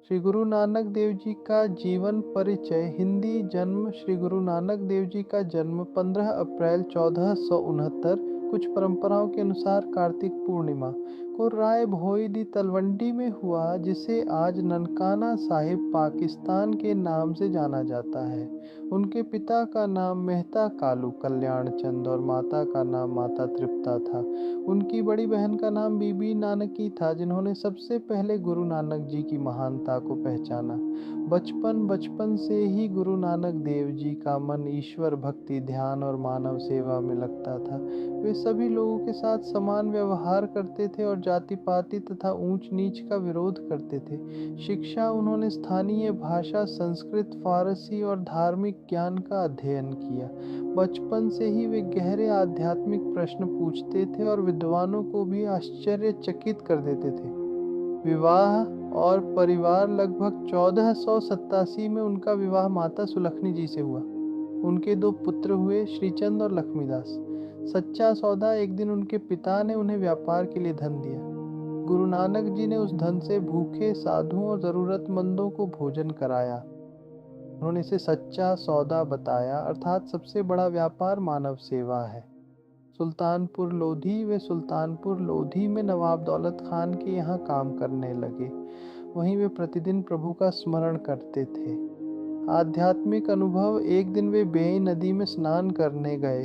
श्री गुरु नानक देव जी का जीवन परिचय। हिंदी जन्म। श्री गुरु नानक देव जी का जन्म 15 अप्रैल 1469 कुछ परंपराओं के अनुसार कार्तिक पूर्णिमा को राय भोई दी तलवंडी में हुआ, जिसे आज ननकाना साहिब पाकिस्तान के नाम से जाना जाता है। उनके पिता का नाम मेहता कालू कल्याण चंद और माता का नाम माता तृप्ता था। उनकी बड़ी बहन का नाम बीबी नानकी था, जिन्होंने सबसे पहले गुरु नानक जी की महानता को पहचाना। बचपन से ही गुरु नानक देव जी का मन ईश्वर भक्ति, ध्यान और मानव सेवा में लगता था। वे सभी लोगों के साथ समान व्यवहार करते थे और जाति पाति तथा ऊंच नीच का विरोध करते थे। शिक्षा। उन्होंने स्थानीय भाषा संस्कृत, फारसी और धार्मिक ज्ञान का अध्ययन किया। बचपन से ही वे गहरे आध्यात्मिक प्रश्न पूछते थे और विद्वानों को भी आश्चर्यचकित कर देते थे। विवाह और परिवार। लगभग 1487 में उनका विवाह माता सुलखनी जी से हुआ। उनके 2 पुत्र हुए, श्रीचंद और लक्ष्मीदास। सच्चा सौदा। एक दिन उनके पिता ने उन्हें व्यापार के लिए धन दिया। गुरु नानक जी ने उस धन से भूखे साधुओं और जरूरतमंदों को भोजन कराया। उन्होंने इसे सच्चा सौदा बताया, अर्थात सबसे बड़ा व्यापार मानव सेवा है। सुल्तानपुर लोधी। वे सुल्तानपुर लोधी में नवाब दौलत खान के यहाँ काम करने लगे। वहीं वे प्रतिदिन प्रभु का स्मरण करते थे। आध्यात्मिक अनुभव। एक दिन वे बेई नदी में स्नान करने गए।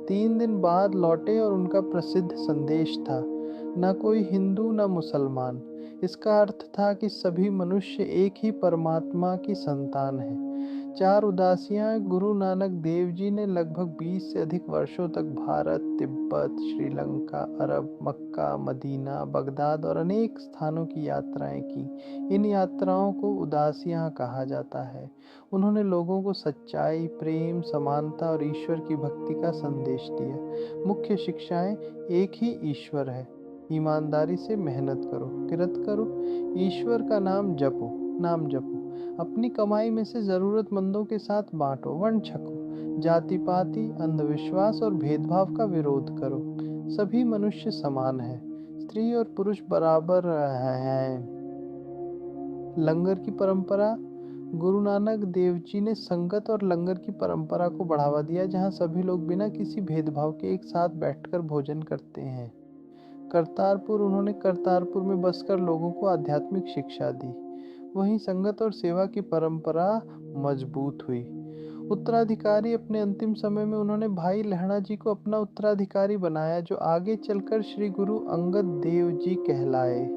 3 दिन बाद लौटे और उनका प्रसिद्ध संदेश था, न कोई हिंदू न मुसलमान। इसका अर्थ था कि सभी मनुष्य एक ही परमात्मा की संतान है। 4 उदासियां। गुरु नानक देव जी ने लगभग 20 से अधिक वर्षों तक भारत, तिब्बत, श्रीलंका, अरब, मक्का, मदीना, बगदाद और अनेक स्थानों की यात्राएं की। इन यात्राओं को उदासियां कहा जाता है। उन्होंने लोगों को सच्चाई, प्रेम, समानता और ईश्वर की भक्ति का संदेश दिया। मुख्य शिक्षाएं। एक ही ईश्वर है। ईमानदारी से मेहनत करो, किरत करो, ईश्वर का नाम जपो, अपनी कमाई में से जरूरतमंदों के साथ बांटो, वंड छको, जाति पाति, अंधविश्वास और भेदभाव का विरोध करो। सभी मनुष्य समान हैं, स्त्री और पुरुष बराबर हैं। लंगर की परंपरा। गुरु नानक देव जी ने संगत और लंगर की परंपरा को बढ़ावा दिया, जहां सभी लोग बिना किसी भेदभाव के एक साथ बैठकर भोजन करते हैं। करतारपुर। उन्होंने करतारपुर में बसकर लोगों को आध्यात्मिक शिक्षा दी। वहीं संगत और सेवा की परंपरा मजबूत हुई। उत्तराधिकारी। अपने अंतिम समय में उन्होंने भाई लहणा जी को अपना उत्तराधिकारी बनाया, जो आगे चलकर श्री गुरु अंगद देव जी कहलाए।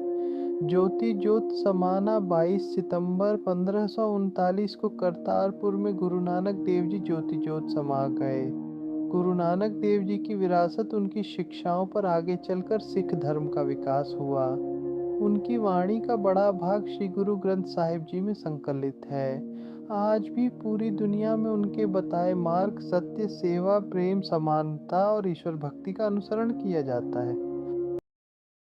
ज्योति ज्योत समाना। 22 सितंबर 1539 को करतारपुर में गुरु नानक देव जी ज्योति ज्योत समा गए। गुरु नानक देव जी की विरासत। उनकी शिक्षाओं पर आगे चलकर सिख धर्म का विकास हुआ। उनकी वाणी का बड़ा भाग श्री गुरु ग्रंथ साहिब जी में संकलित है। आज भी पूरी दुनिया में उनके बताए मार्ग, सत्य, सेवा, प्रेम, समानता और ईश्वर भक्ति का अनुसरण किया जाता है।